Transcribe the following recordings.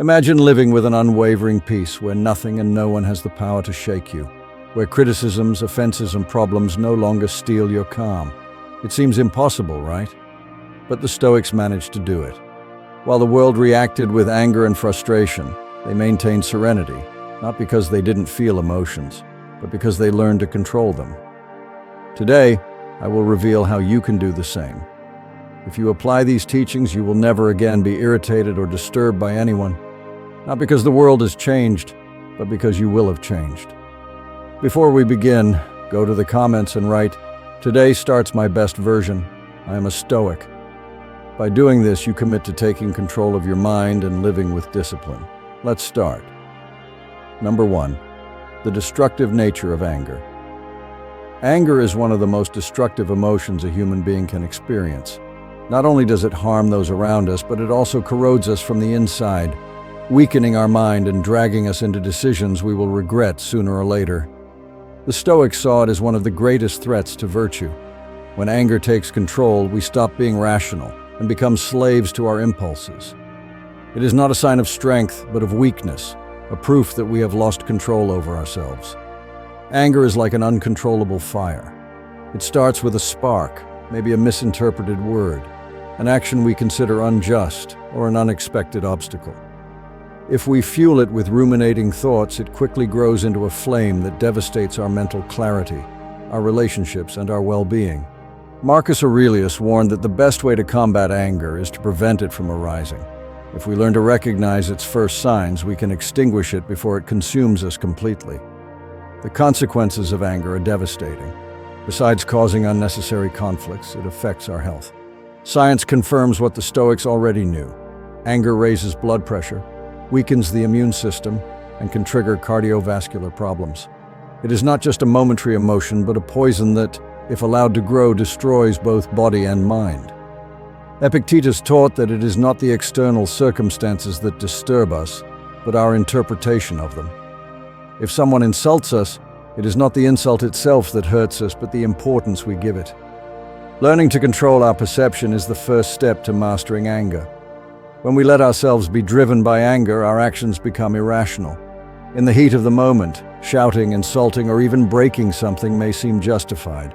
Imagine living with an unwavering peace where nothing and no one has the power to shake you, where criticisms, offenses, and problems no longer steal your calm. It seems impossible, right? But the Stoics managed to do it. While the world reacted with anger and frustration, they maintained serenity, not because they didn't feel emotions, but because they learned to control them. Today, I will reveal how you can do the same. If you apply these teachings, you will never again be irritated or disturbed by anyone, not because the world has changed, but because you will have changed. Before we begin, go to the comments and write, "Today starts my best version. I am a Stoic." By doing this, you commit to taking control of your mind and living with discipline. Let's start. Number 1, the destructive nature of anger. Anger is one of the most destructive emotions a human being can experience. Not only does it harm those around us, but it also corrodes us from the inside, weakening our mind and dragging us into decisions we will regret sooner or later. The Stoics saw it as one of the greatest threats to virtue. When anger takes control, we stop being rational and become slaves to our impulses. It is not a sign of strength, but of weakness, a proof that we have lost control over ourselves. Anger is like an uncontrollable fire. It starts with a spark, maybe a misinterpreted word, an action we consider unjust, or an unexpected obstacle. If we fuel it with ruminating thoughts, it quickly grows into a flame that devastates our mental clarity, our relationships, and our well-being. Marcus Aurelius warned that the best way to combat anger is to prevent it from arising. If we learn to recognize its first signs, we can extinguish it before it consumes us completely. The consequences of anger are devastating. Besides causing unnecessary conflicts, it affects our health. Science confirms what the Stoics already knew. Anger raises blood pressure, weakens the immune system, and can trigger cardiovascular problems. It is not just a momentary emotion, but a poison that, if allowed to grow, destroys both body and mind. Epictetus taught that it is not the external circumstances that disturb us, but our interpretation of them. If someone insults us, it is not the insult itself that hurts us, but the importance we give it. Learning to control our perception is the first step to mastering anger. When we let ourselves be driven by anger, our actions become irrational. In the heat of the moment, shouting, insulting, or even breaking something may seem justified.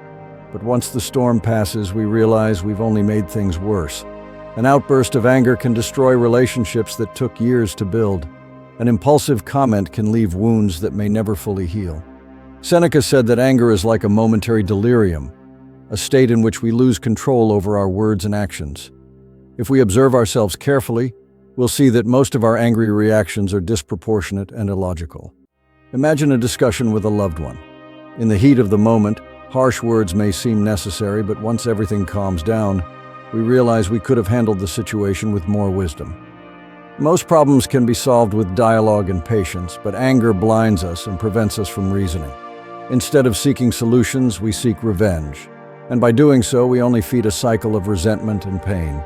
But once the storm passes, we realize we've only made things worse. An outburst of anger can destroy relationships that took years to build. An impulsive comment can leave wounds that may never fully heal. Seneca said that anger is like a momentary delirium, a state in which we lose control over our words and actions. If we observe ourselves carefully, we'll see that most of our angry reactions are disproportionate and illogical. Imagine a discussion with a loved one. In the heat of the moment, harsh words may seem necessary, but once everything calms down, we realize we could have handled the situation with more wisdom. Most problems can be solved with dialogue and patience, but anger blinds us and prevents us from reasoning. Instead of seeking solutions, we seek revenge. And by doing so, we only feed a cycle of resentment and pain.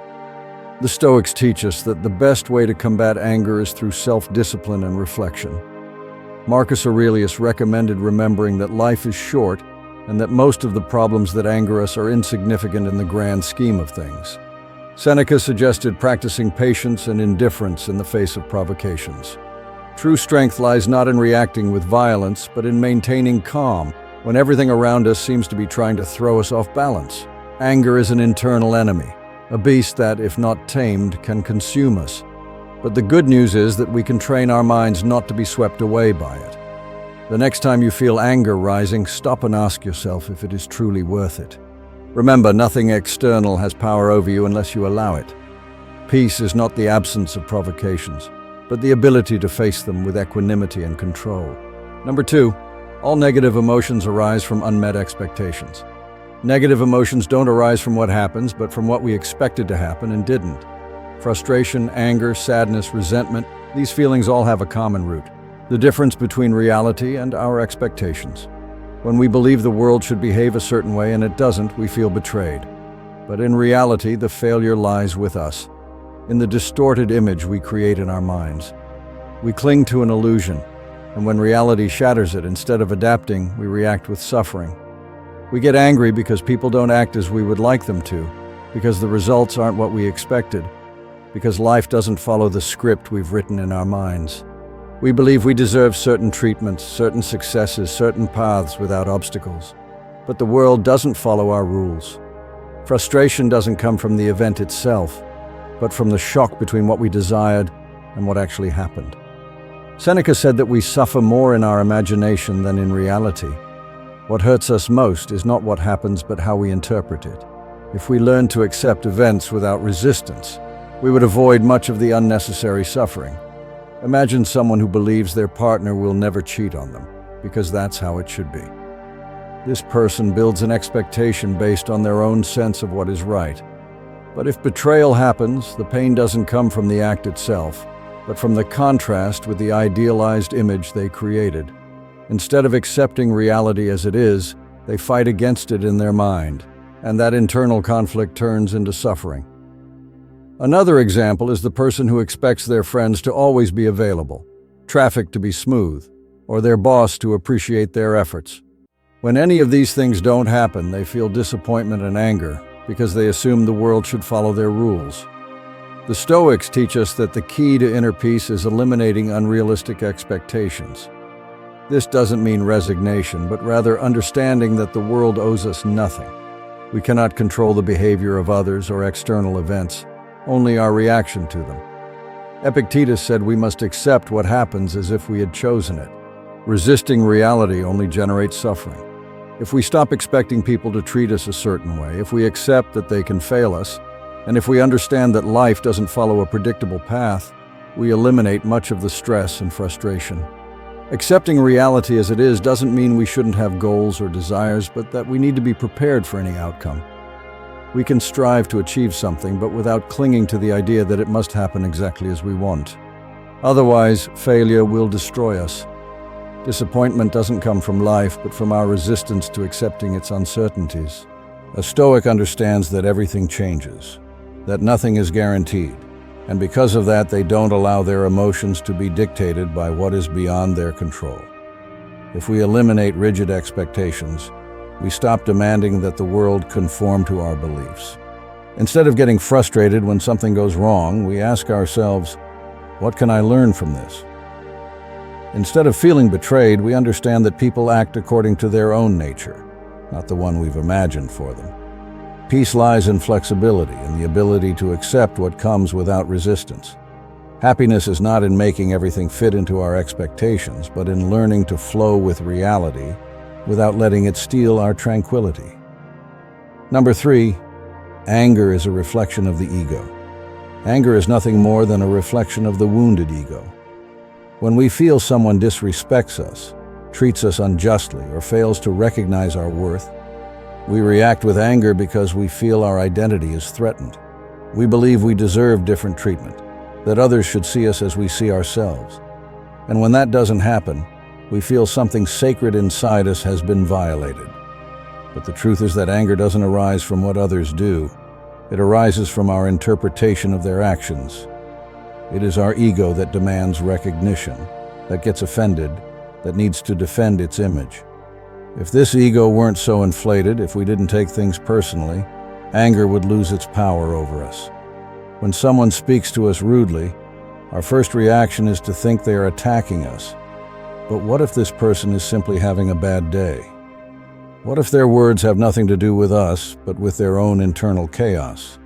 The Stoics teach us that the best way to combat anger is through self-discipline and reflection. Marcus Aurelius recommended remembering that life is short and that most of the problems that anger us are insignificant in the grand scheme of things. Seneca suggested practicing patience and indifference in the face of provocations. True strength lies not in reacting with violence, but in maintaining calm when everything around us seems to be trying to throw us off balance. Anger is an internal enemy, a beast that, if not tamed, can consume us. But the good news is that we can train our minds not to be swept away by it. The next time you feel anger rising, stop and ask yourself if it is truly worth it. Remember, nothing external has power over you unless you allow it. Peace is not the absence of provocations, but the ability to face them with equanimity and control. Number 2, all negative emotions arise from unmet expectations. Negative emotions don't arise from what happens, but from what we expected to happen and didn't. Frustration, anger, sadness, resentment, these feelings all have a common root: the difference between reality and our expectations. When we believe the world should behave a certain way and it doesn't, we feel betrayed. But in reality, the failure lies with us, in the distorted image we create in our minds. We cling to an illusion, and when reality shatters it, instead of adapting, we react with suffering. We get angry because people don't act as we would like them to, because the results aren't what we expected. because life doesn't follow the script we've written in our minds. We believe we deserve certain treatments, certain successes, certain paths without obstacles. But the world doesn't follow our rules. Frustration doesn't come from the event itself, but from the shock between what we desired and what actually happened. Seneca said that we suffer more in our imagination than in reality. What hurts us most is not what happens, but how we interpret it. If we learned to accept events without resistance, we would avoid much of the unnecessary suffering. Imagine someone who believes their partner will never cheat on them, because that's how it should be. This person builds an expectation based on their own sense of what is right. But if betrayal happens, the pain doesn't come from the act itself, but from the contrast with the idealized image they created. Instead of accepting reality as it is, they fight against it in their mind, and that internal conflict turns into suffering. Another example is the person who expects their friends to always be available, traffic to be smooth, or their boss to appreciate their efforts. When any of these things don't happen, they feel disappointment and anger because they assume the world should follow their rules. The Stoics teach us that the key to inner peace is eliminating unrealistic expectations. This doesn't mean resignation, but rather understanding that the world owes us nothing. We cannot control the behavior of others or external events, only our reaction to them. Epictetus said we must accept what happens as if we had chosen it. Resisting reality only generates suffering. If we stop expecting people to treat us a certain way, if we accept that they can fail us, and if we understand that life doesn't follow a predictable path, we eliminate much of the stress and frustration. Accepting reality as it is doesn't mean we shouldn't have goals or desires, but that we need to be prepared for any outcome. We can strive to achieve something, but without clinging to the idea that it must happen exactly as we want. Otherwise, failure will destroy us. Disappointment doesn't come from life, but from our resistance to accepting its uncertainties. A Stoic understands that everything changes, that nothing is guaranteed, and because of that, they don't allow their emotions to be dictated by what is beyond their control. If we eliminate rigid expectations, we stop demanding that the world conform to our beliefs. Instead of getting frustrated when something goes wrong, we ask ourselves, what can I learn from this? Instead of feeling betrayed, we understand that people act according to their own nature, not the one we've imagined for them. Peace lies in flexibility and the ability to accept what comes without resistance. Happiness is not in making everything fit into our expectations, but in learning to flow with reality without letting it steal our tranquility. Number 3, anger is a reflection of the ego. Anger is nothing more than a reflection of the wounded ego. When we feel someone disrespects us, treats us unjustly, or fails to recognize our worth, we react with anger because we feel our identity is threatened. We believe we deserve different treatment, that others should see us as we see ourselves. And when that doesn't happen, we feel something sacred inside us has been violated. But the truth is that anger doesn't arise from what others do. It arises from our interpretation of their actions. It is our ego that demands recognition, that gets offended, that needs to defend its image. If this ego weren't so inflated, if we didn't take things personally, anger would lose its power over us. When someone speaks to us rudely, our first reaction is to think they are attacking us. But what if this person is simply having a bad day? What if their words have nothing to do with us, but with their own internal chaos?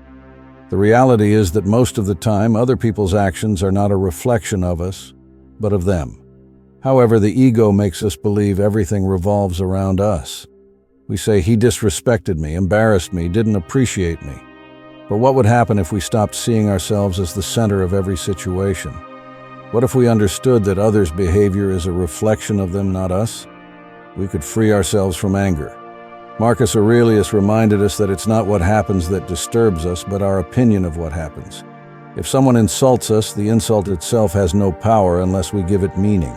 The reality is that most of the time, other people's actions are not a reflection of us, but of them. However, the ego makes us believe everything revolves around us. We say, he disrespected me, embarrassed me, didn't appreciate me. But what would happen if we stopped seeing ourselves as the center of every situation? What if we understood that others' behavior is a reflection of them, not us? We could free ourselves from anger. Marcus Aurelius reminded us that it's not what happens that disturbs us, but our opinion of what happens. If someone insults us, the insult itself has no power unless we give it meaning.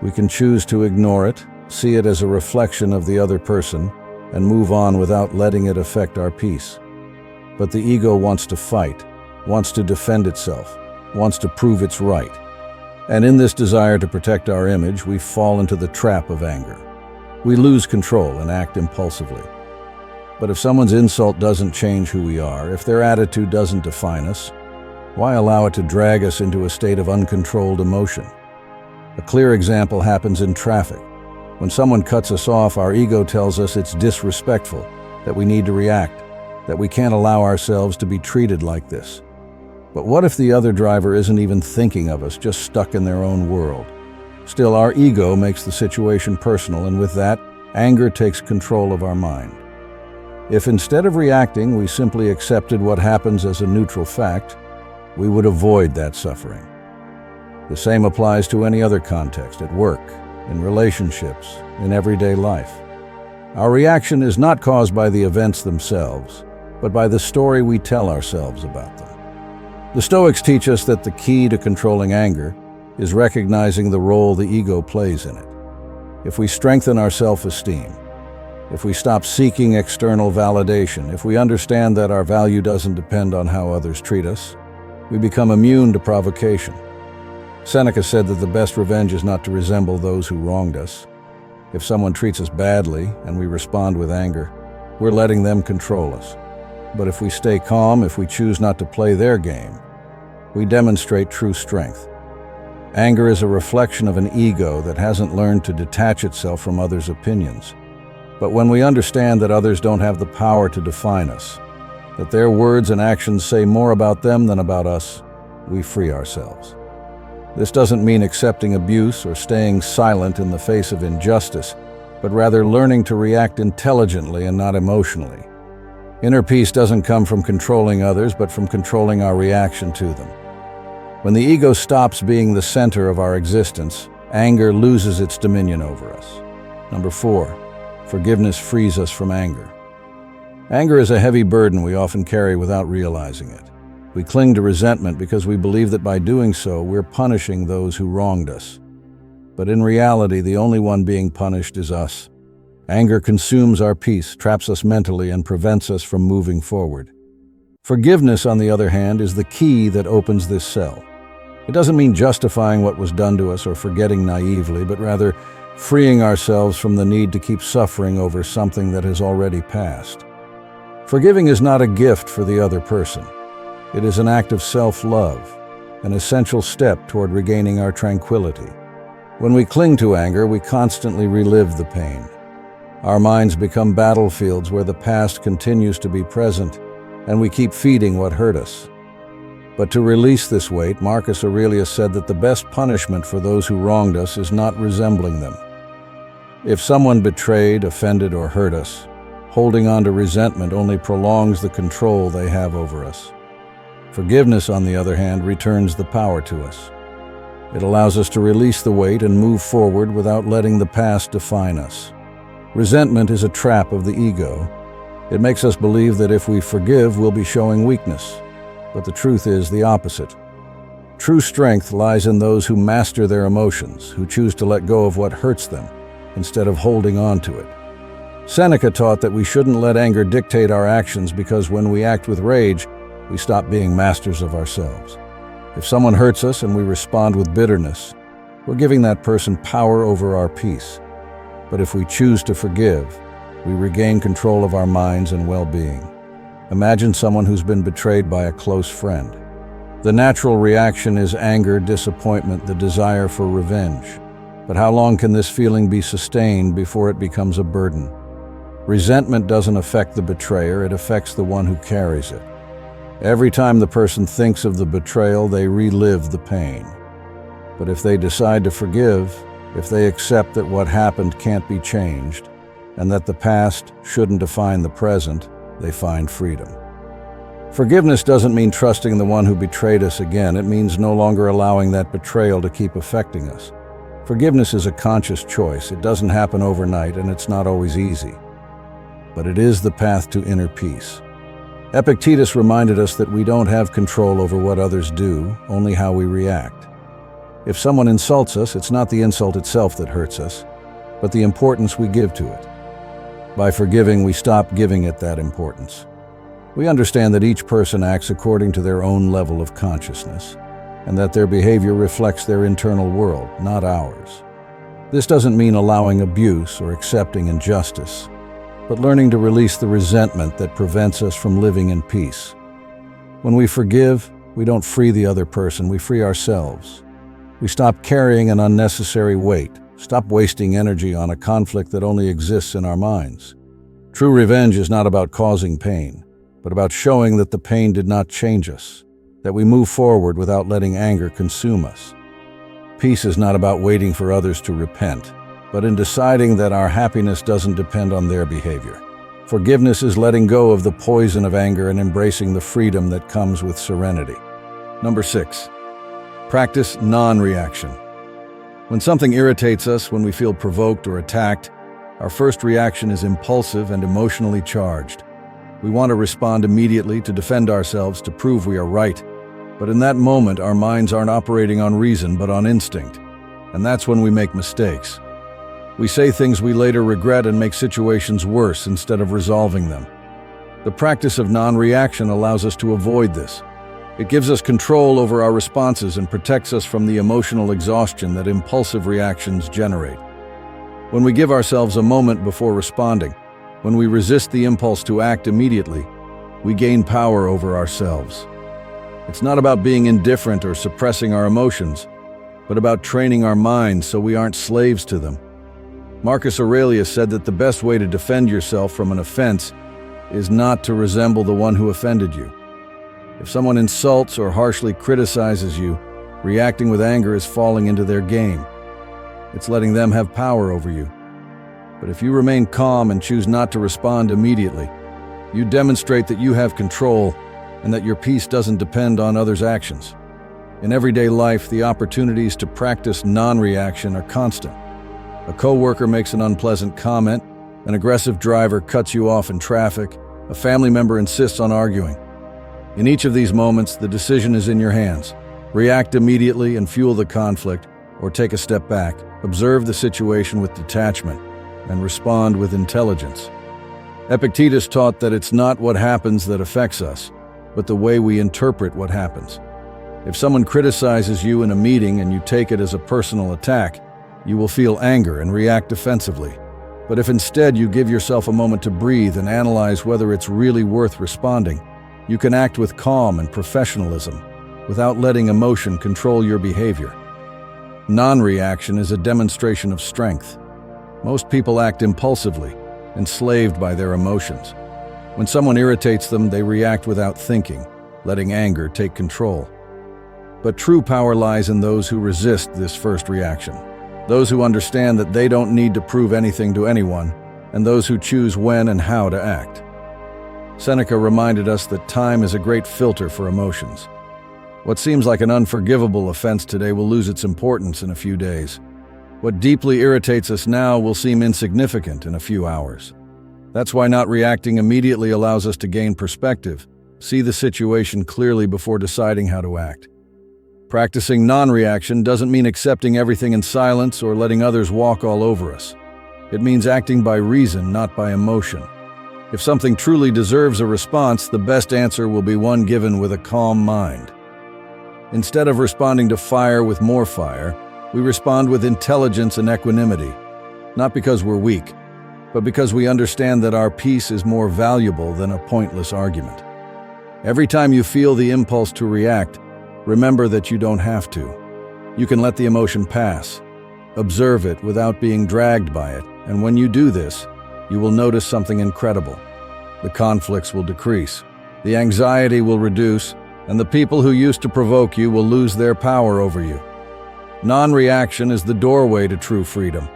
We can choose to ignore it, see it as a reflection of the other person, and move on without letting it affect our peace. But the ego wants to fight, wants to defend itself, wants to prove it's right. And in this desire to protect our image, we fall into the trap of anger. We lose control and act impulsively. But if someone's insult doesn't change who we are, if their attitude doesn't define us, Why allow it to drag us into a state of uncontrolled emotion? A clear example happens in traffic. When someone cuts us off, our ego tells us it's disrespectful, that we need to react, that we can't allow ourselves to be treated like this. But what if the other driver isn't even thinking of us, just stuck in their own world? Still, our ego makes the situation personal, and with that, anger takes control of our mind. If instead of reacting, we simply accepted what happens as a neutral fact, we would avoid that suffering. The same applies to any other context, at work, in relationships, in everyday life. Our reaction is not caused by the events themselves, but by the story we tell ourselves about them. The Stoics teach us that the key to controlling anger is recognizing the role the ego plays in it. If we strengthen our self-esteem, if we stop seeking external validation, if we understand that our value doesn't depend on how others treat us, we become immune to provocation. Seneca said that the best revenge is not to resemble those who wronged us. If someone treats us badly and we respond with anger, we're letting them control us. But if we stay calm, if we choose not to play their game, we demonstrate true strength. Anger is a reflection of an ego that hasn't learned to detach itself from others' opinions. But when we understand that others don't have the power to define us, that their words and actions say more about them than about us, we free ourselves. This doesn't mean accepting abuse or staying silent in the face of injustice, but rather learning to react intelligently and not emotionally. Inner peace doesn't come from controlling others, but from controlling our reaction to them. When the ego stops being the center of our existence, anger loses its dominion over us. Number 4, forgiveness frees us from anger. Anger is a heavy burden we often carry without realizing it. We cling to resentment because we believe that by doing so, we're punishing those who wronged us. But in reality, the only one being punished is us. Anger consumes our peace, traps us mentally, and prevents us from moving forward. Forgiveness, on the other hand, is the key that opens this cell. It doesn't mean justifying what was done to us or forgetting naively, but rather freeing ourselves from the need to keep suffering over something that has already passed. Forgiving is not a gift for the other person. It is an act of self-love, an essential step toward regaining our tranquility. When we cling to anger, we constantly relive the pain. Our minds become battlefields where the past continues to be present, and we keep feeding what hurt us. But to release this weight, Marcus Aurelius said that the best punishment for those who wronged us is not resembling them. If someone betrayed, offended, or hurt us, holding on to resentment only prolongs the control they have over us. Forgiveness, on the other hand, returns the power to us. It allows us to release the weight and move forward without letting the past define us. Resentment is a trap of the ego. It makes us believe that if we forgive, we'll be showing weakness. But the truth is the opposite. True strength lies in those who master their emotions, who choose to let go of what hurts them, instead of holding on to it. Seneca taught that we shouldn't let anger dictate our actions because when we act with rage, we stop being masters of ourselves. If someone hurts us and we respond with bitterness, we're giving that person power over our peace. But if we choose to forgive, we regain control of our minds and well-being. Imagine someone who's been betrayed by a close friend. The natural reaction is anger, disappointment, the desire for revenge. But how long can this feeling be sustained before it becomes a burden? Resentment doesn't affect the betrayer, it affects the one who carries it. Every time the person thinks of the betrayal, they relive the pain. But if they decide to forgive, if they accept that what happened can't be changed, and that the past shouldn't define the present, they find freedom. Forgiveness doesn't mean trusting the one who betrayed us again. It means no longer allowing that betrayal to keep affecting us. Forgiveness is a conscious choice. It doesn't happen overnight, and it's not always easy. But it is the path to inner peace. Epictetus reminded us that we don't have control over what others do, only how we react. If someone insults us, it's not the insult itself that hurts us, but the importance we give to it. By forgiving, we stop giving it that importance. We understand that each person acts according to their own level of consciousness, and that their behavior reflects their internal world, not ours. This doesn't mean allowing abuse or accepting injustice, but learning to release the resentment that prevents us from living in peace. When we forgive, we don't free the other person, we free ourselves. We stop carrying an unnecessary weight, stop wasting energy on a conflict that only exists in our minds. True revenge is not about causing pain, but about showing that the pain did not change us, that we move forward without letting anger consume us. Peace is not about waiting for others to repent, but in deciding that our happiness doesn't depend on their behavior. Forgiveness is letting go of the poison of anger and embracing the freedom that comes with serenity. Number 6, practice non-reaction. When something irritates us, when we feel provoked or attacked, our first reaction is impulsive and emotionally charged. We want to respond immediately, to defend ourselves, to prove we are right. But in that moment, our minds aren't operating on reason, but on instinct. And that's when we make mistakes. We say things we later regret and make situations worse instead of resolving them. The practice of non-reaction allows us to avoid this. It gives us control over our responses and protects us from the emotional exhaustion that impulsive reactions generate. When we give ourselves a moment before responding, when we resist the impulse to act immediately, we gain power over ourselves. It's not about being indifferent or suppressing our emotions, but about training our minds so we aren't slaves to them. Marcus Aurelius said that the best way to defend yourself from an offense is not to resemble the one who offended you. If someone insults or harshly criticizes you, reacting with anger is falling into their game. It's letting them have power over you. But if you remain calm and choose not to respond immediately, you demonstrate that you have control and that your peace doesn't depend on others' actions. In everyday life, the opportunities to practice non-reaction are constant. A coworker makes an unpleasant comment, an aggressive driver cuts you off in traffic, a family member insists on arguing. In each of these moments, the decision is in your hands. React immediately and fuel the conflict, or take a step back, observe the situation with detachment, and respond with intelligence. Epictetus taught that it's not what happens that affects us, but the way we interpret what happens. If someone criticizes you in a meeting and you take it as a personal attack, you will feel anger and react defensively. But if instead you give yourself a moment to breathe and analyze whether it's really worth responding, you can act with calm and professionalism, without letting emotion control your behavior. Non-reaction is a demonstration of strength. Most people act impulsively, enslaved by their emotions. When someone irritates them, they react without thinking, letting anger take control. But true power lies in those who resist this first reaction, those who understand that they don't need to prove anything to anyone, and those who choose when and how to act. Seneca reminded us that time is a great filter for emotions. What seems like an unforgivable offense today will lose its importance in a few days. What deeply irritates us now will seem insignificant in a few hours. That's why not reacting immediately allows us to gain perspective, see the situation clearly before deciding how to act. Practicing non-reaction doesn't mean accepting everything in silence or letting others walk all over us. It means acting by reason, not by emotion. If something truly deserves a response, the best answer will be one given with a calm mind. Instead of responding to fire with more fire, we respond with intelligence and equanimity, not because we're weak, but because we understand that our peace is more valuable than a pointless argument. Every time you feel the impulse to react, remember that you don't have to. You can let the emotion pass. Observe it without being dragged by it, and when you do this, you will notice something incredible. The conflicts will decrease, the anxiety will reduce, and the people who used to provoke you will lose their power over you. Non-reaction is the doorway to true freedom,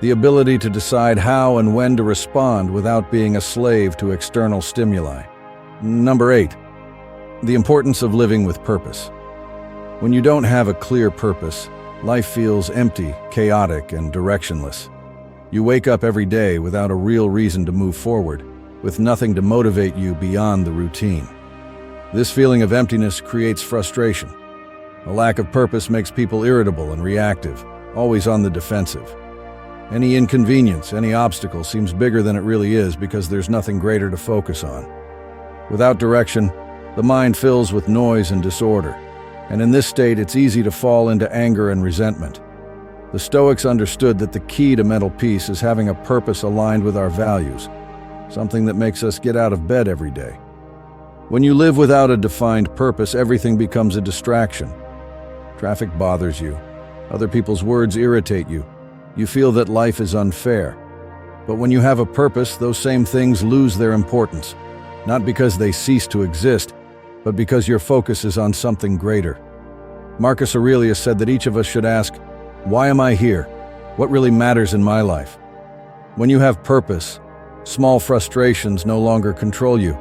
the ability to decide how and when to respond without being a slave to external stimuli. Number 8, the importance of living with purpose. When you don't have a clear purpose, life feels empty, chaotic, and directionless. You wake up every day without a real reason to move forward, with nothing to motivate you beyond the routine. This feeling of emptiness creates frustration. A lack of purpose makes people irritable and reactive, always on the defensive. Any inconvenience, any obstacle seems bigger than it really is because there's nothing greater to focus on. Without direction, the mind fills with noise and disorder, and in this state it's easy to fall into anger and resentment. The Stoics understood that the key to mental peace is having a purpose aligned with our values, something that makes us get out of bed every day. When you live without a defined purpose, everything becomes a distraction. Traffic bothers you. Other people's words irritate you. You feel that life is unfair. But when you have a purpose, those same things lose their importance. Not because they cease to exist, but because your focus is on something greater. Marcus Aurelius said that each of us should ask, "Why am I here? What really matters in my life?" When you have purpose, small frustrations no longer control you.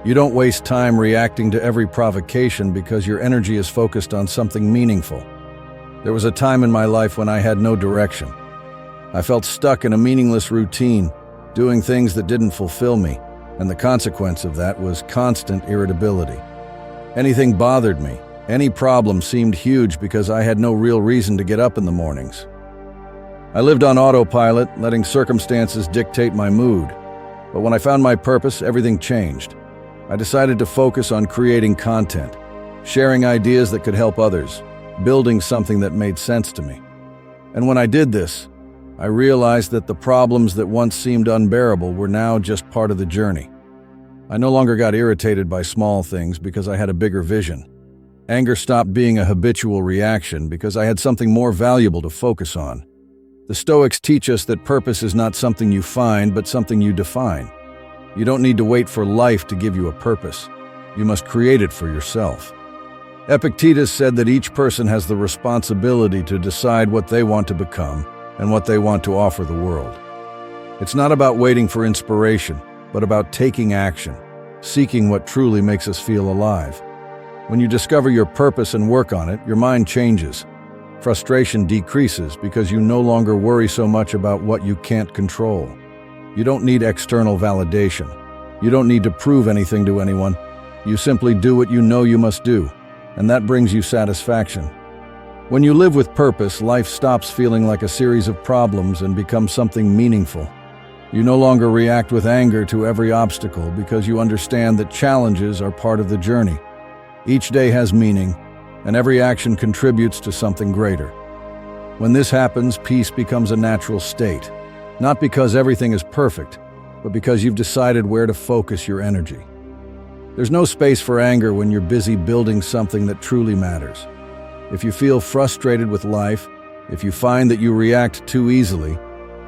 You don't waste time reacting to every provocation because your energy is focused on something meaningful. There was a time in my life when I had no direction. I felt stuck in a meaningless routine, doing things that didn't fulfill me, and the consequence of that was constant irritability. Anything bothered me. Any problem seemed huge because I had no real reason to get up in the mornings. I lived on autopilot, letting circumstances dictate my mood. But when I found my purpose, everything changed. I decided to focus on creating content, sharing ideas that could help others, building something that made sense to me. And when I did this, I realized that the problems that once seemed unbearable were now just part of the journey. I no longer got irritated by small things because I had a bigger vision. Anger stopped being a habitual reaction because I had something more valuable to focus on. The Stoics teach us that purpose is not something you find, but something you define. You don't need to wait for life to give you a purpose. You must create it for yourself. Epictetus said that each person has the responsibility to decide what they want to become and what they want to offer the world. It's not about waiting for inspiration, but about taking action, seeking what truly makes us feel alive. When you discover your purpose and work on it, your mind changes. Frustration decreases because you no longer worry so much about what you can't control. You don't need external validation. You don't need to prove anything to anyone. You simply do what you know you must do, and that brings you satisfaction. When you live with purpose, life stops feeling like a series of problems and becomes something meaningful. You no longer react with anger to every obstacle because you understand that challenges are part of the journey. Each day has meaning, and every action contributes to something greater. When this happens, peace becomes a natural state, not because everything is perfect, but because you've decided where to focus your energy. There's no space for anger when you're busy building something that truly matters. If you feel frustrated with life, if you find that you react too easily,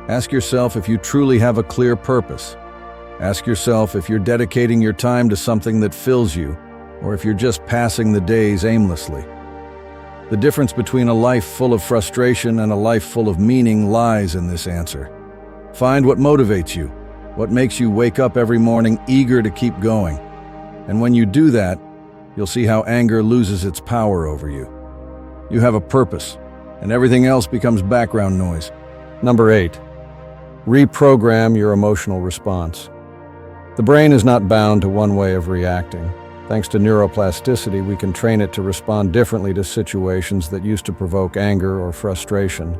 ask yourself if you truly have a clear purpose. Ask yourself if you're dedicating your time to something that fills you, or if you're just passing the days aimlessly. The difference between a life full of frustration and a life full of meaning lies in this answer. Find what motivates you, what makes you wake up every morning eager to keep going. And when you do that, you'll see how anger loses its power over you. You have a purpose, and everything else becomes background noise. Number 8, reprogram your emotional response. The brain is not bound to one way of reacting. Thanks to neuroplasticity, we can train it to respond differently to situations that used to provoke anger or frustration.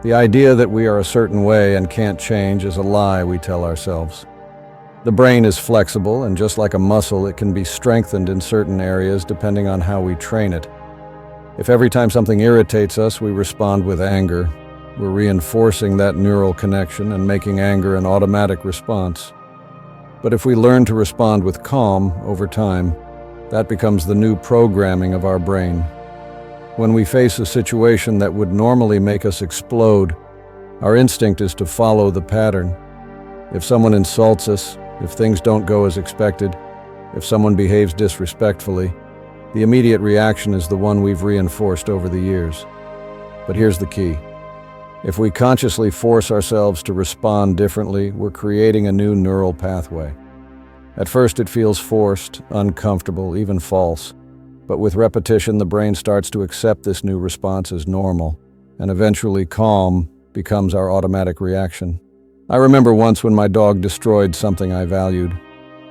The idea that we are a certain way and can't change is a lie we tell ourselves. The brain is flexible, and just like a muscle, it can be strengthened in certain areas depending on how we train it. If every time something irritates us, we respond with anger, we're reinforcing that neural connection and making anger an automatic response. But if we learn to respond with calm over time, that becomes the new programming of our brain. When we face a situation that would normally make us explode, our instinct is to follow the pattern. If someone insults us, if things don't go as expected, if someone behaves disrespectfully, the immediate reaction is the one we've reinforced over the years. But here's the key. If we consciously force ourselves to respond differently, we're creating a new neural pathway. At first it feels forced, uncomfortable, even false. But with repetition, the brain starts to accept this new response as normal, and eventually calm becomes our automatic reaction. I remember once when my dog destroyed something I valued.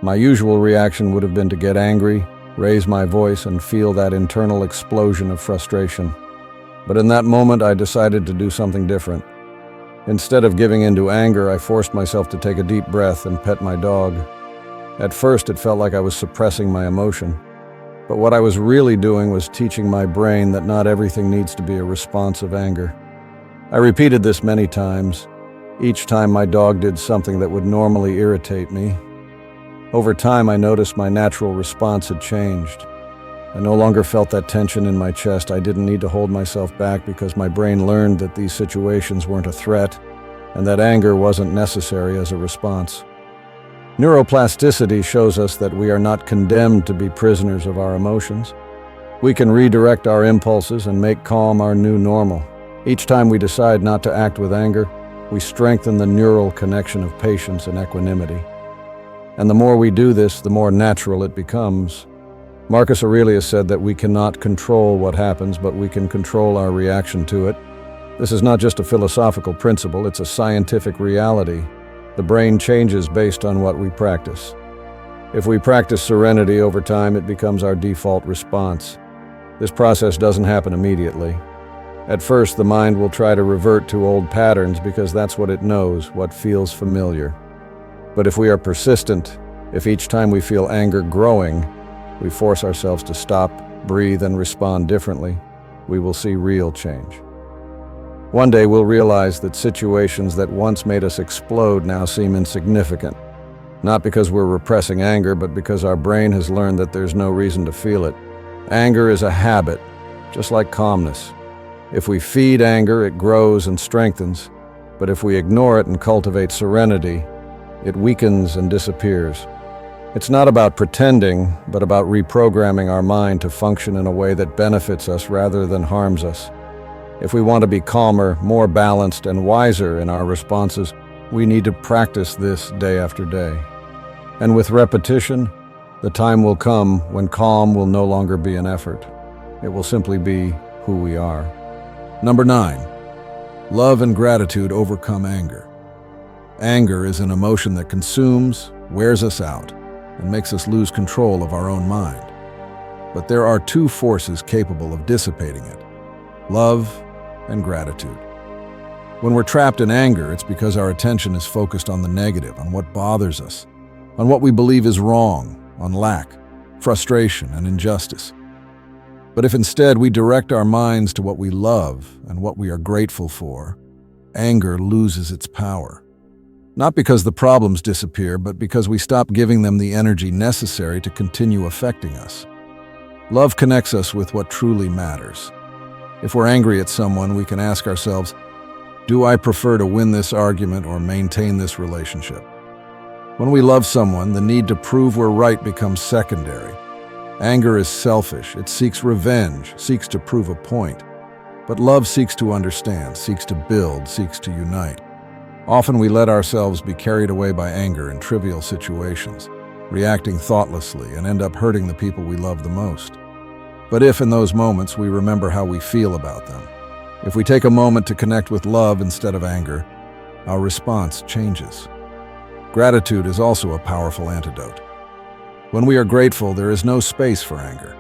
My usual reaction would have been to get angry, raise my voice, and feel that internal explosion of frustration. But in that moment, I decided to do something different. Instead of giving in to anger, I forced myself to take a deep breath and pet my dog. At first, it felt like I was suppressing my emotion. But what I was really doing was teaching my brain that not everything needs to be a response of anger. I repeated this many times. Each time my dog did something that would normally irritate me, Over time, I noticed my natural response had changed. I no longer felt that tension in my chest. I didn't need to hold myself back because my brain learned that these situations weren't a threat and that anger wasn't necessary as a response. Neuroplasticity shows us that we are not condemned to be prisoners of our emotions. We can redirect our impulses and make calm our new normal. Each time we decide not to act with anger, we strengthen the neural connection of patience and equanimity. And the more we do this, the more natural it becomes. Marcus Aurelius said that we cannot control what happens, but we can control our reaction to it. This is not just a philosophical principle, it's a scientific reality. The brain changes based on what we practice. If we practice serenity over time, it becomes our default response. This process doesn't happen immediately. At first, the mind will try to revert to old patterns because that's what it knows, what feels familiar. But if we are persistent, if each time we feel anger growing, we force ourselves to stop, breathe, and respond differently, we will see real change. One day we'll realize that situations that once made us explode now seem insignificant. Not because we're repressing anger, but because our brain has learned that there's no reason to feel it. Anger is a habit, just like calmness. If we feed anger, it grows and strengthens. But if we ignore it and cultivate serenity, it weakens and disappears. It's not about pretending, but about reprogramming our mind to function in a way that benefits us rather than harms us. If we want to be calmer, more balanced, and wiser in our responses, we need to practice this day after day. And with repetition, the time will come when calm will no longer be an effort. It will simply be who we are. Number 9, love and gratitude overcome anger. Anger is an emotion that consumes, wears us out, and makes us lose control of our own mind. But there are two forces capable of dissipating it: love and gratitude. When we're trapped in anger, it's because our attention is focused on the negative, on what bothers us, on what we believe is wrong, on lack, frustration, and injustice. But if instead we direct our minds to what we love and what we are grateful for, anger loses its power. Not because the problems disappear, but because we stop giving them the energy necessary to continue affecting us. Love connects us with what truly matters. If we're angry at someone, we can ask ourselves, do I prefer to win this argument or maintain this relationship? When we love someone, the need to prove we're right becomes secondary. Anger is selfish. It seeks revenge, seeks to prove a point. But love seeks to understand, seeks to build, seeks to unite. Often we let ourselves be carried away by anger in trivial situations, reacting thoughtlessly, and end up hurting the people we love the most. But if in those moments we remember how we feel about them, if we take a moment to connect with love instead of anger, our response changes. Gratitude is also a powerful antidote. When we are grateful, there is no space for anger.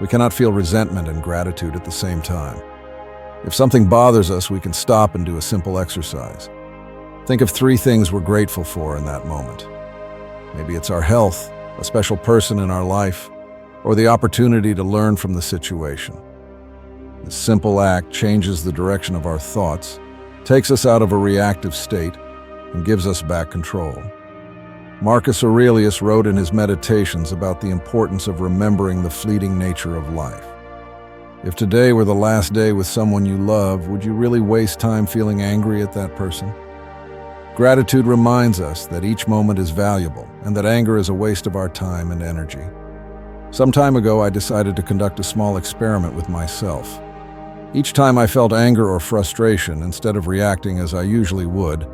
We cannot feel resentment and gratitude at the same time. If something bothers us, we can stop and do a simple exercise. Think of 3 things we're grateful for in that moment. Maybe it's our health, a special person in our life, or the opportunity to learn from the situation. This simple act changes the direction of our thoughts, takes us out of a reactive state, and gives us back control. Marcus Aurelius wrote in his Meditations about the importance of remembering the fleeting nature of life. If today were the last day with someone you love, would you really waste time feeling angry at that person? Gratitude reminds us that each moment is valuable and that anger is a waste of our time and energy. Some time ago, I decided to conduct a small experiment with myself. Each time I felt anger or frustration, instead of reacting as I usually would,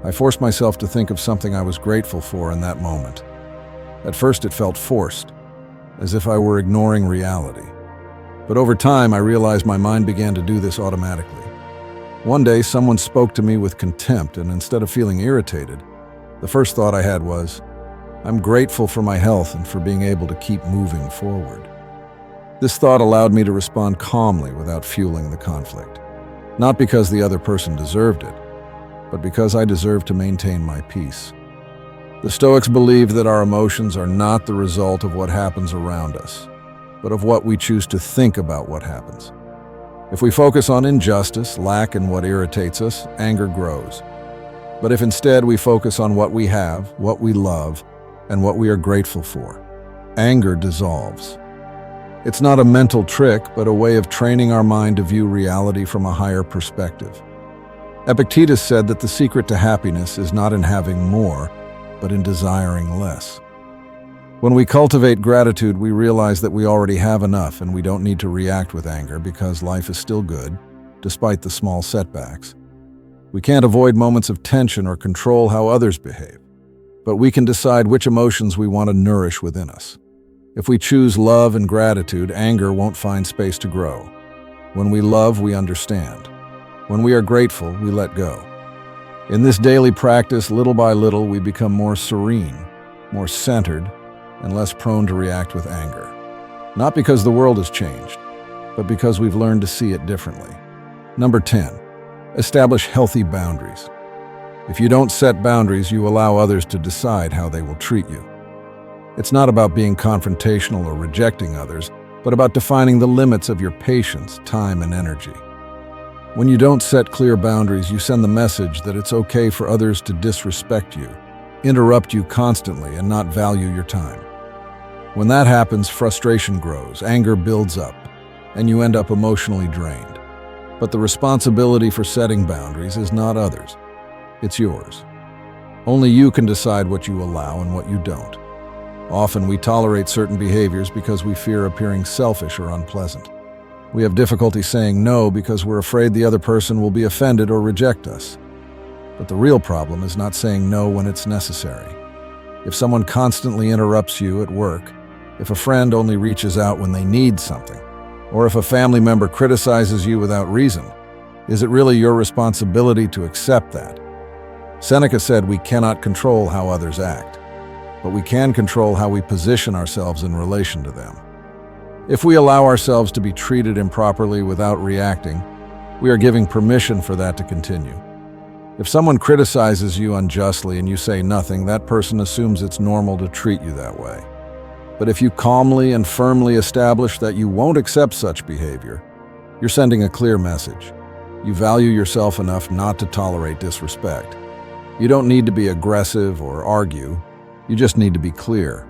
I forced myself to think of something I was grateful for in that moment. At first, it felt forced, as if I were ignoring reality. But over time, I realized my mind began to do this automatically. One day, someone spoke to me with contempt, and instead of feeling irritated, the first thought I had was, I'm grateful for my health and for being able to keep moving forward. This thought allowed me to respond calmly without fueling the conflict. Not because the other person deserved it, but because I deserved to maintain my peace. The Stoics believe that our emotions are not the result of what happens around us, but of what we choose to think about what happens. If we focus on injustice, lack, and what irritates us, anger grows. But if instead we focus on what we have, what we love, and what we are grateful for. Anger dissolves. It's not a mental trick, but a way of training our mind to view reality from a higher perspective. Epictetus said that the secret to happiness is not in having more, but in desiring less. When we cultivate gratitude, we realize that we already have enough and we don't need to react with anger because life is still good, despite the small setbacks. We can't avoid moments of tension or control how others behave, but we can decide which emotions we want to nourish within us. If we choose love and gratitude, anger won't find space to grow. When we love, we understand. When we are grateful, we let go. In this daily practice, little by little, we become more serene, more centered, and less prone to react with anger. Not because the world has changed, but because we've learned to see it differently. Number 10, establish healthy boundaries. If you don't set boundaries, you allow others to decide how they will treat you. It's not about being confrontational or rejecting others, but about defining the limits of your patience, time, and energy. When you don't set clear boundaries, you send the message that it's okay for others to disrespect you, interrupt you constantly, and not value your time. When that happens, frustration grows, anger builds up, and you end up emotionally drained. But the responsibility for setting boundaries is not others. It's yours. Only you can decide what you allow and what you don't. Often we tolerate certain behaviors because we fear appearing selfish or unpleasant. We have difficulty saying no because we're afraid the other person will be offended or reject us. But the real problem is not saying no when it's necessary. If someone constantly interrupts you at work, if a friend only reaches out when they need something, or if a family member criticizes you without reason, is it really your responsibility to accept that? Seneca said we cannot control how others act, but we can control how we position ourselves in relation to them. If we allow ourselves to be treated improperly without reacting, we are giving permission for that to continue. If someone criticizes you unjustly and you say nothing, that person assumes it's normal to treat you that way. But if you calmly and firmly establish that you won't accept such behavior, you're sending a clear message. You value yourself enough not to tolerate disrespect. You don't need to be aggressive or argue. You just need to be clear.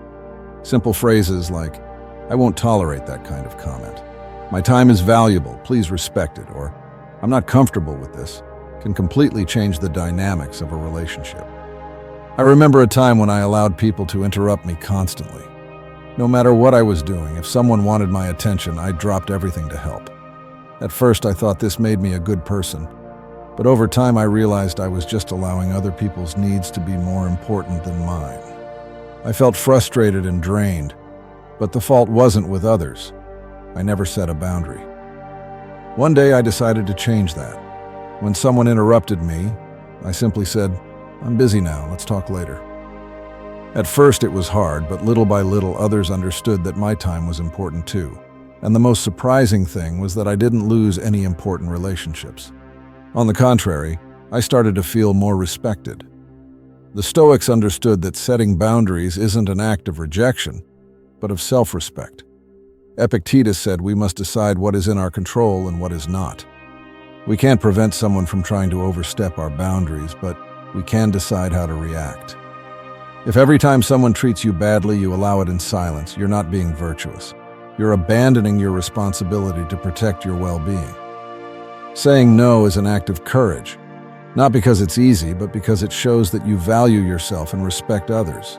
Simple phrases like, "I won't tolerate that kind of comment. My time is valuable, please respect it," or "I'm not comfortable with this," can completely change the dynamics of a relationship. I remember a time when I allowed people to interrupt me constantly. No matter what I was doing, if someone wanted my attention, I dropped everything to help. At first, I thought this made me a good person, but over time I realized I was just allowing other people's needs to be more important than mine. I felt frustrated and drained, but the fault wasn't with others. I never set a boundary. One day I decided to change that. When someone interrupted me, I simply said, "I'm busy now, let's talk later." At first it was hard, but little by little others understood that my time was important too. And the most surprising thing was that I didn't lose any important relationships. On the contrary, I started to feel more respected. The Stoics understood that setting boundaries isn't an act of rejection, but of self-respect. Epictetus said we must decide what is in our control and what is not. We can't prevent someone from trying to overstep our boundaries, but we can decide how to react. If every time someone treats you badly, you allow it in silence, you're not being virtuous. You're abandoning your responsibility to protect your well-being. Saying no is an act of courage, not because it's easy, but because it shows that you value yourself and respect others.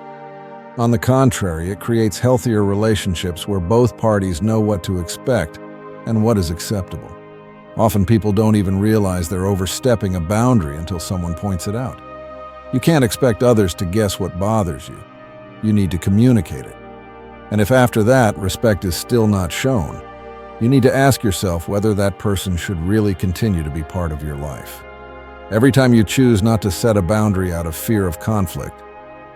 On the contrary, it creates healthier relationships where both parties know what to expect and what is acceptable. Often people don't even realize they're overstepping a boundary until someone points it out. You can't expect others to guess what bothers you. You need to communicate it. And if after that respect is still not shown, you need to ask yourself whether that person should really continue to be part of your life. Every time you choose not to set a boundary out of fear of conflict,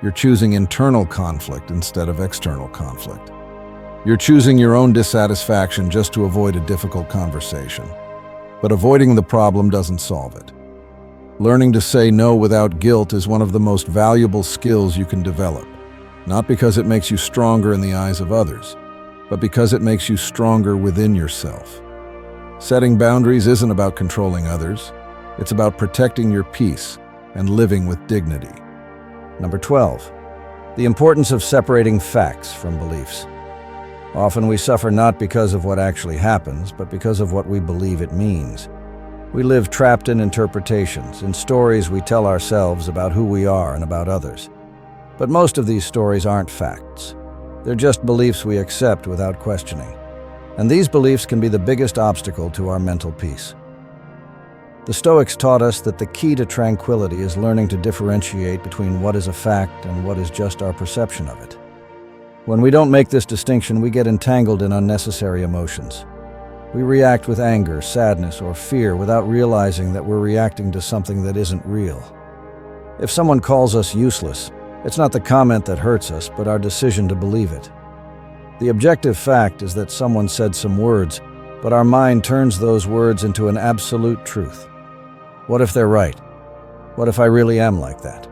you're choosing internal conflict instead of external conflict. You're choosing your own dissatisfaction just to avoid a difficult conversation. But avoiding the problem doesn't solve it. Learning to say no without guilt is one of the most valuable skills you can develop, not because it makes you stronger in the eyes of others, but because it makes you stronger within yourself. Setting boundaries isn't about controlling others. It's about protecting your peace and living with dignity. Number 12, The importance of separating facts from beliefs. Often we suffer not because of what actually happens, but because of what we believe it means. We live trapped in interpretations, in stories we tell ourselves about who we are and about others. But most of these stories aren't facts. They're just beliefs we accept without questioning. And these beliefs can be the biggest obstacle to our mental peace. The Stoics taught us that the key to tranquility is learning to differentiate between what is a fact and what is just our perception of it. When we don't make this distinction, we get entangled in unnecessary emotions. We react with anger, sadness, or fear without realizing that we're reacting to something that isn't real. If someone calls us useless, it's not the comment that hurts us, but our decision to believe it. The objective fact is that someone said some words, but our mind turns those words into an absolute truth. What if they're right? What if I really am like that?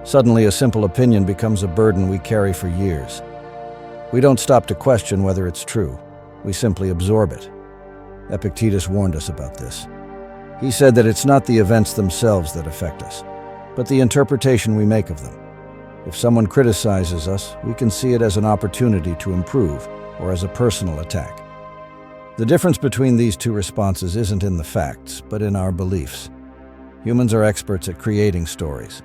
Suddenly, a simple opinion becomes a burden we carry for years. We don't stop to question whether it's true. We simply absorb it. Epictetus warned us about this. He said that it's not the events themselves that affect us, but the interpretation we make of them. If someone criticizes us, we can see it as an opportunity to improve or as a personal attack. The difference between these two responses isn't in the facts, but in our beliefs. Humans are experts at creating stories.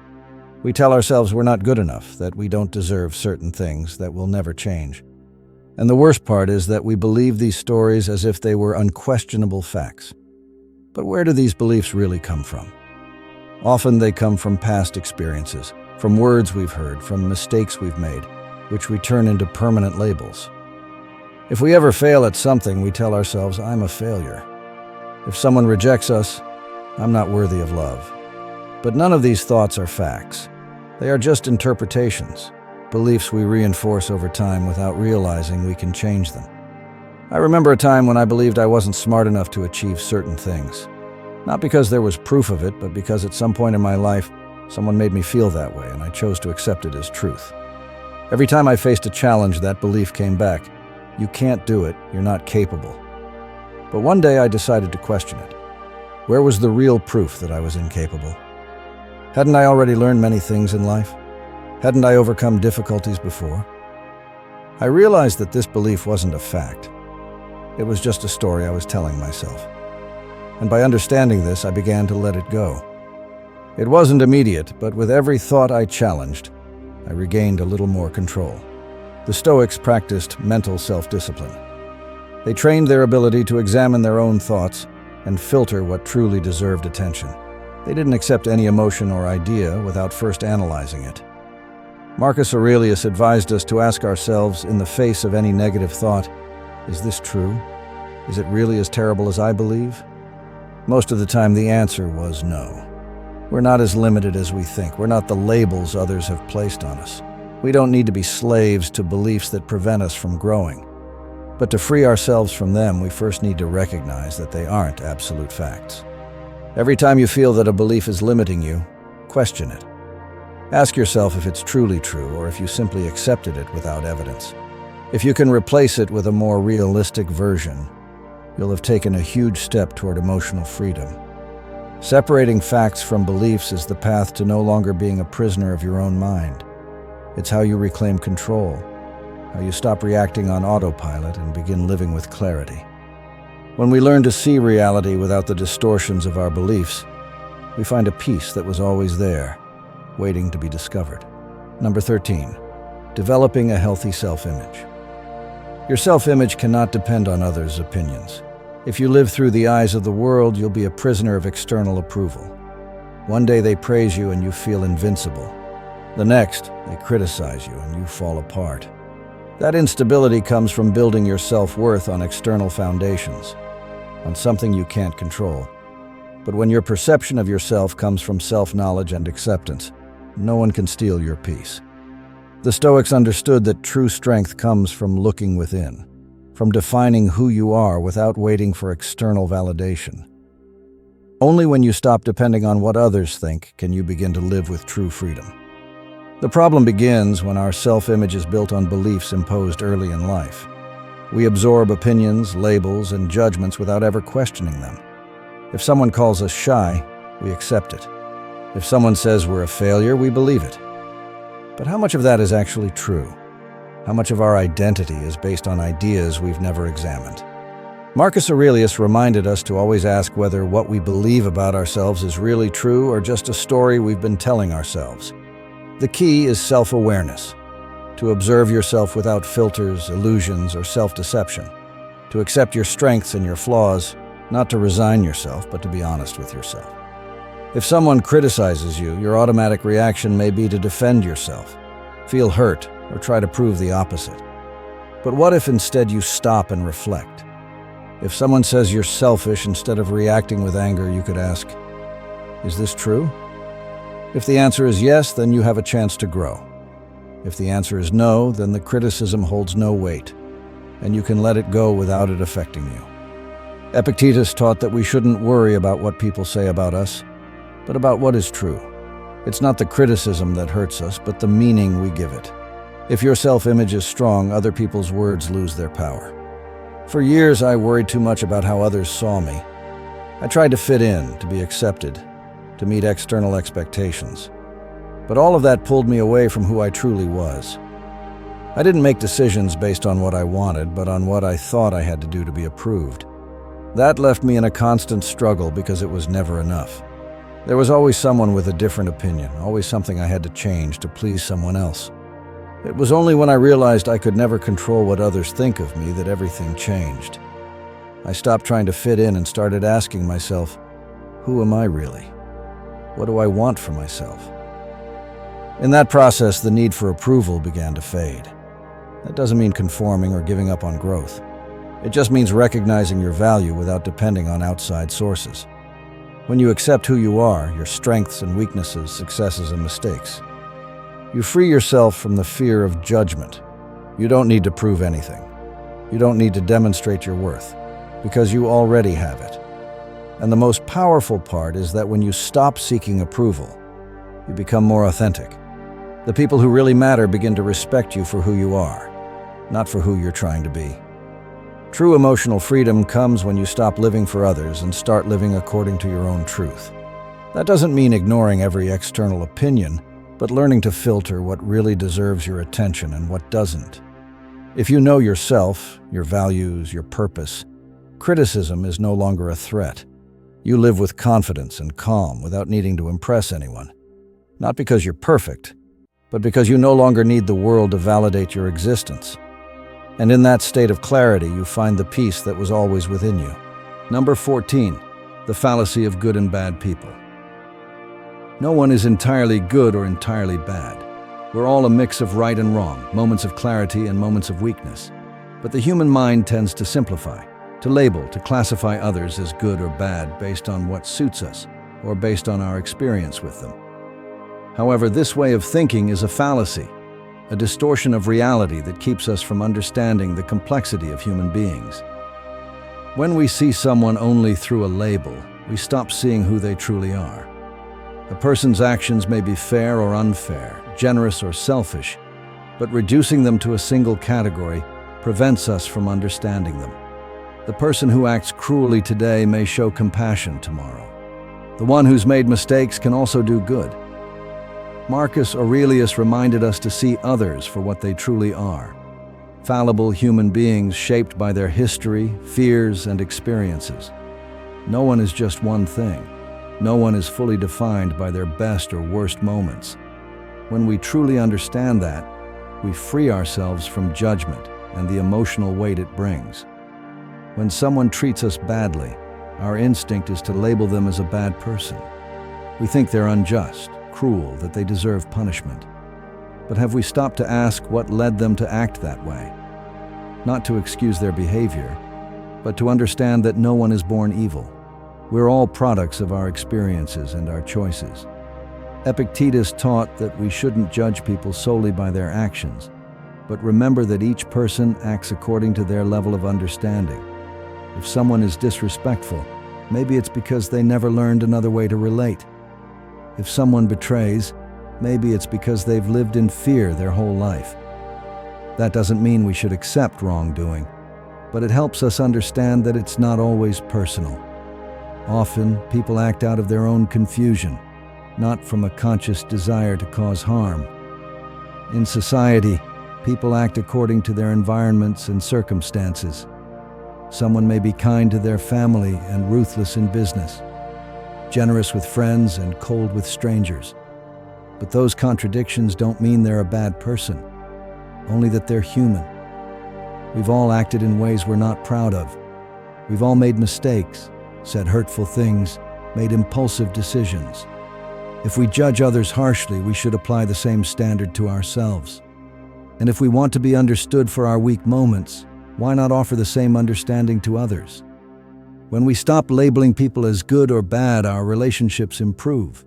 We tell ourselves we're not good enough, that we don't deserve certain things, that will never change. And the worst part is that we believe these stories as if they were unquestionable facts. But where do these beliefs really come from? Often they come from past experiences, from words we've heard, from mistakes we've made, which we turn into permanent labels. If we ever fail at something, we tell ourselves, I'm a failure. If someone rejects us, I'm not worthy of love. But none of these thoughts are facts. They are just interpretations, beliefs we reinforce over time without realizing we can change them. I remember a time when I believed I wasn't smart enough to achieve certain things. Not because there was proof of it, but because at some point in my life, someone made me feel that way, and I chose to accept it as truth. Every time I faced a challenge, that belief came back. You can't do it, you're not capable. But one day I decided to question it. Where was the real proof that I was incapable? Hadn't I already learned many things in life? Hadn't I overcome difficulties before? I realized that this belief wasn't a fact. It was just a story I was telling myself. And by understanding this, I began to let it go. It wasn't immediate, but with every thought I challenged, I regained a little more control. The Stoics practiced mental self-discipline. They trained their ability to examine their own thoughts and filter what truly deserved attention. They didn't accept any emotion or idea without first analyzing it. Marcus Aurelius advised us to ask ourselves in the face of any negative thought, is this true? Is it really as terrible as I believe? Most of the time the answer was no. We're not as limited as we think. We're not the labels others have placed on us. We don't need to be slaves to beliefs that prevent us from growing. But to free ourselves from them, we first need to recognize that they aren't absolute facts. Every time you feel that a belief is limiting you, question it. Ask yourself if it's truly true or if you simply accepted it without evidence. If you can replace it with a more realistic version, you'll have taken a huge step toward emotional freedom. Separating facts from beliefs is the path to no longer being a prisoner of your own mind. It's how you reclaim control, how you stop reacting on autopilot and begin living with clarity. When we learn to see reality without the distortions of our beliefs, we find a peace that was always there, waiting to be discovered. Number 13, developing a healthy self-image. Your self-image cannot depend on others' opinions. If you live through the eyes of the world, you'll be a prisoner of external approval. One day they praise you and you feel invincible. The next, they criticize you and you fall apart. That instability comes from building your self-worth on external foundations, on something you can't control. But when your perception of yourself comes from self-knowledge and acceptance, no one can steal your peace. The Stoics understood that true strength comes from looking within, from defining who you are without waiting for external validation. Only when you stop depending on what others think can you begin to live with true freedom. The problem begins when our self-image is built on beliefs imposed early in life. We absorb opinions, labels, and judgments without ever questioning them. If someone calls us shy, we accept it. If someone says we're a failure, we believe it. But how much of that is actually true? How much of our identity is based on ideas we've never examined? Marcus Aurelius reminded us to always ask whether what we believe about ourselves is really true or just a story we've been telling ourselves. The key is self-awareness, to observe yourself without filters, illusions, or self-deception, to accept your strengths and your flaws, not to resign yourself, but to be honest with yourself. If someone criticizes you, your automatic reaction may be to defend yourself, feel hurt, or try to prove the opposite. But what if instead you stop and reflect? If someone says you're selfish, instead of reacting with anger, you could ask, "Is this true?" If the answer is yes, then you have a chance to grow. If the answer is no, then the criticism holds no weight, and you can let it go without it affecting you. Epictetus taught that we shouldn't worry about what people say about us, but about what is true. It's not the criticism that hurts us, but the meaning we give it. If your self-image is strong, other people's words lose their power. For years, I worried too much about how others saw me. I tried to fit in, to be accepted, to meet external expectations. But all of that pulled me away from who I truly was. I didn't make decisions based on what I wanted, but on what I thought I had to do to be approved. That left me in a constant struggle because it was never enough. There was always someone with a different opinion, always something I had to change to please someone else. It was only when I realized I could never control what others think of me that everything changed. I stopped trying to fit in and started asking myself, who am I really? What do I want for myself? In that process, the need for approval began to fade. That doesn't mean conforming or giving up on growth. It just means recognizing your value without depending on outside sources. When you accept who you are, your strengths and weaknesses, successes and mistakes, you free yourself from the fear of judgment. You don't need to prove anything. You don't need to demonstrate your worth, because you already have it. And the most powerful part is that when you stop seeking approval, you become more authentic. The people who really matter begin to respect you for who you are, not for who you're trying to be. True emotional freedom comes when you stop living for others and start living according to your own truth. That doesn't mean ignoring every external opinion, but learning to filter what really deserves your attention and what doesn't. If you know yourself, your values, your purpose, criticism is no longer a threat. You live with confidence and calm without needing to impress anyone. Not because you're perfect, but because you no longer need the world to validate your existence. And in that state of clarity, you find the peace that was always within you. Number 14, the fallacy of good and bad people. No one is entirely good or entirely bad. We're all a mix of right and wrong, moments of clarity and moments of weakness. But the human mind tends to simplify, to label, to classify others as good or bad based on what suits us, or based on our experience with them. However, this way of thinking is a fallacy, a distortion of reality that keeps us from understanding the complexity of human beings. When we see someone only through a label, we stop seeing who they truly are. A person's actions may be fair or unfair, generous or selfish, but reducing them to a single category prevents us from understanding them. The person who acts cruelly today may show compassion tomorrow. The one who's made mistakes can also do good. Marcus Aurelius reminded us to see others for what they truly are. Fallible human beings shaped by their history, fears, and experiences. No one is just one thing. No one is fully defined by their best or worst moments. When we truly understand that, we free ourselves from judgment and the emotional weight it brings. When someone treats us badly, our instinct is to label them as a bad person. We think they're unjust, cruel, that they deserve punishment. But have we stopped to ask what led them to act that way? Not to excuse their behavior, but to understand that no one is born evil. We're all products of our experiences and our choices. Epictetus taught that we shouldn't judge people solely by their actions, but remember that each person acts according to their level of understanding. If someone is disrespectful, maybe it's because they never learned another way to relate. If someone betrays, maybe it's because they've lived in fear their whole life. That doesn't mean we should accept wrongdoing, but it helps us understand that it's not always personal. Often, people act out of their own confusion, not from a conscious desire to cause harm. In society, people act according to their environments and circumstances. Someone may be kind to their family and ruthless in business, generous with friends and cold with strangers. But those contradictions don't mean they're a bad person, only that they're human. We've all acted in ways we're not proud of. We've all made mistakes, said hurtful things, made impulsive decisions. If we judge others harshly, we should apply the same standard to ourselves. And if we want to be understood for our weak moments, why not offer the same understanding to others? When we stop labeling people as good or bad, our relationships improve.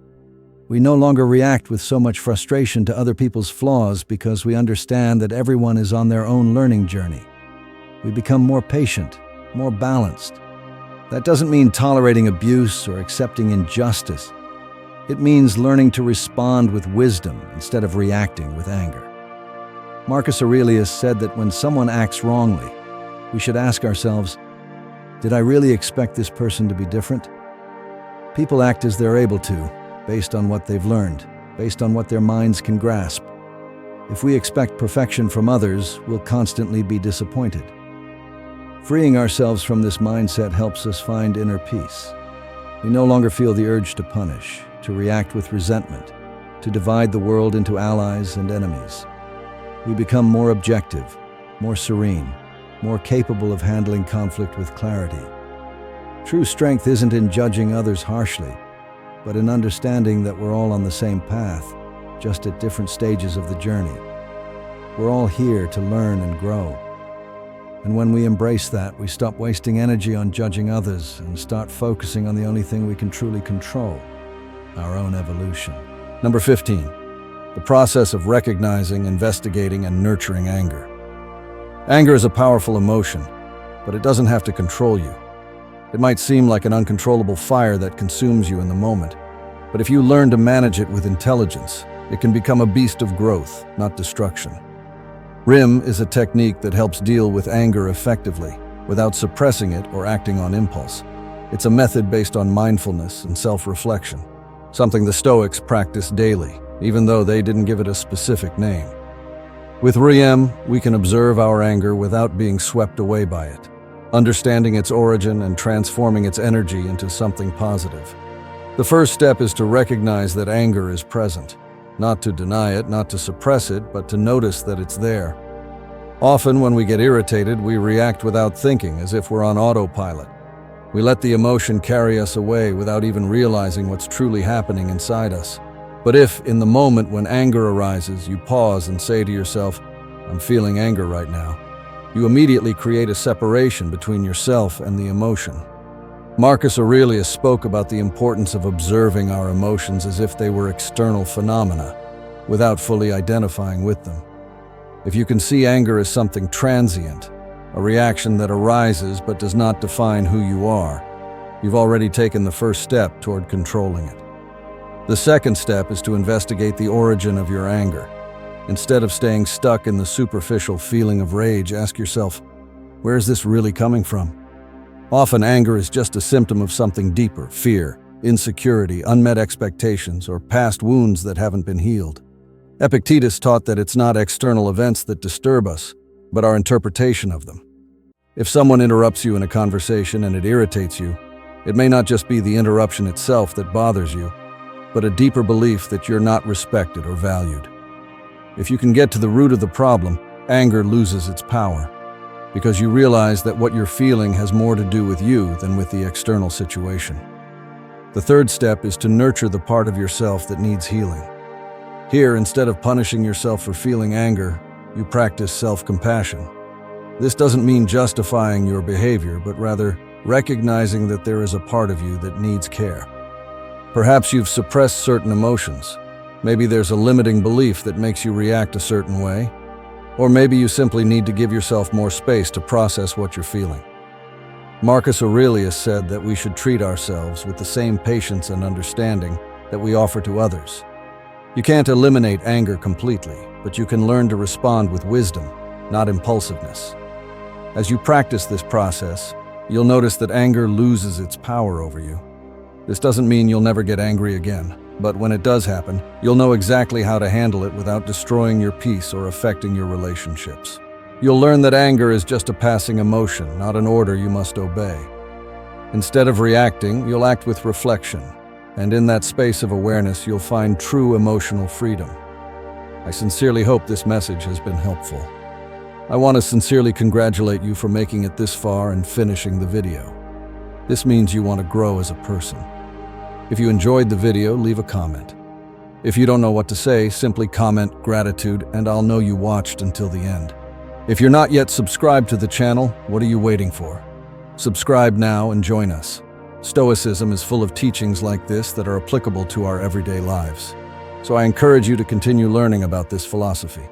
We no longer react with so much frustration to other people's flaws because we understand that everyone is on their own learning journey. We become more patient, more balanced. That doesn't mean tolerating abuse or accepting injustice. It means learning to respond with wisdom instead of reacting with anger. Marcus Aurelius said that when someone acts wrongly, we should ask ourselves, did I really expect this person to be different? People act as they're able to, based on what they've learned, based on what their minds can grasp. If we expect perfection from others, we'll constantly be disappointed. Freeing ourselves from this mindset helps us find inner peace. We no longer feel the urge to punish, to react with resentment, to divide the world into allies and enemies. We become more objective, more serene, more capable of handling conflict with clarity. True strength isn't in judging others harshly, but in understanding that we're all on the same path, just at different stages of the journey. We're all here to learn and grow. And when we embrace that, we stop wasting energy on judging others and start focusing on the only thing we can truly control, our own evolution. Number 15, the process of recognizing, investigating, and nurturing anger. Anger is a powerful emotion, but it doesn't have to control you. It might seem like an uncontrollable fire that consumes you in the moment, but if you learn to manage it with intelligence, it can become a beast of growth, not destruction. RIM is a technique that helps deal with anger effectively, without suppressing it or acting on impulse. It's a method based on mindfulness and self-reflection, something the Stoics practiced daily, even though they didn't give it a specific name. With RIM, we can observe our anger without being swept away by it, understanding its origin and transforming its energy into something positive. The first step is to recognize that anger is present. Not to deny it, not to suppress it, but to notice that it's there. Often when we get irritated, we react without thinking, as if we're on autopilot. We let the emotion carry us away without even realizing what's truly happening inside us. But if, in the moment when anger arises, you pause and say to yourself, "I'm feeling anger right now," you immediately create a separation between yourself and the emotion. Marcus Aurelius spoke about the importance of observing our emotions as if they were external phenomena, without fully identifying with them. If you can see anger as something transient, a reaction that arises but does not define who you are, you've already taken the first step toward controlling it. The second step is to investigate the origin of your anger. Instead of staying stuck in the superficial feeling of rage, ask yourself, where is this really coming from? Often anger is just a symptom of something deeper: fear, insecurity, unmet expectations, or past wounds that haven't been healed. Epictetus taught that it's not external events that disturb us, but our interpretation of them. If someone interrupts you in a conversation and it irritates you, it may not just be the interruption itself that bothers you, but a deeper belief that you're not respected or valued. If you can get to the root of the problem, anger loses its power, because you realize that what you're feeling has more to do with you than with the external situation. The third step is to nurture the part of yourself that needs healing. Here, instead of punishing yourself for feeling anger, you practice self-compassion. This doesn't mean justifying your behavior, but rather recognizing that there is a part of you that needs care. Perhaps you've suppressed certain emotions. Maybe there's a limiting belief that makes you react a certain way. Or maybe you simply need to give yourself more space to process what you're feeling. Marcus Aurelius said that we should treat ourselves with the same patience and understanding that we offer to others. You can't eliminate anger completely, but you can learn to respond with wisdom, not impulsiveness. As you practice this process, you'll notice that anger loses its power over you. This doesn't mean you'll never get angry again. But when it does happen, you'll know exactly how to handle it without destroying your peace or affecting your relationships. You'll learn that anger is just a passing emotion, not an order you must obey. Instead of reacting, you'll act with reflection, and in that space of awareness, you'll find true emotional freedom. I sincerely hope this message has been helpful. I want to sincerely congratulate you for making it this far and finishing the video. This means you want to grow as a person. If you enjoyed the video, leave a comment. If you don't know what to say, simply comment gratitude and I'll know you watched until the end. If you're not yet subscribed to the channel, what are you waiting for? Subscribe now and join us. Stoicism is full of teachings like this that are applicable to our everyday lives. So I encourage you to continue learning about this philosophy.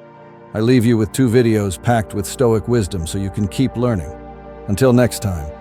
I leave you with 2 videos packed with Stoic wisdom so you can keep learning. Until next time.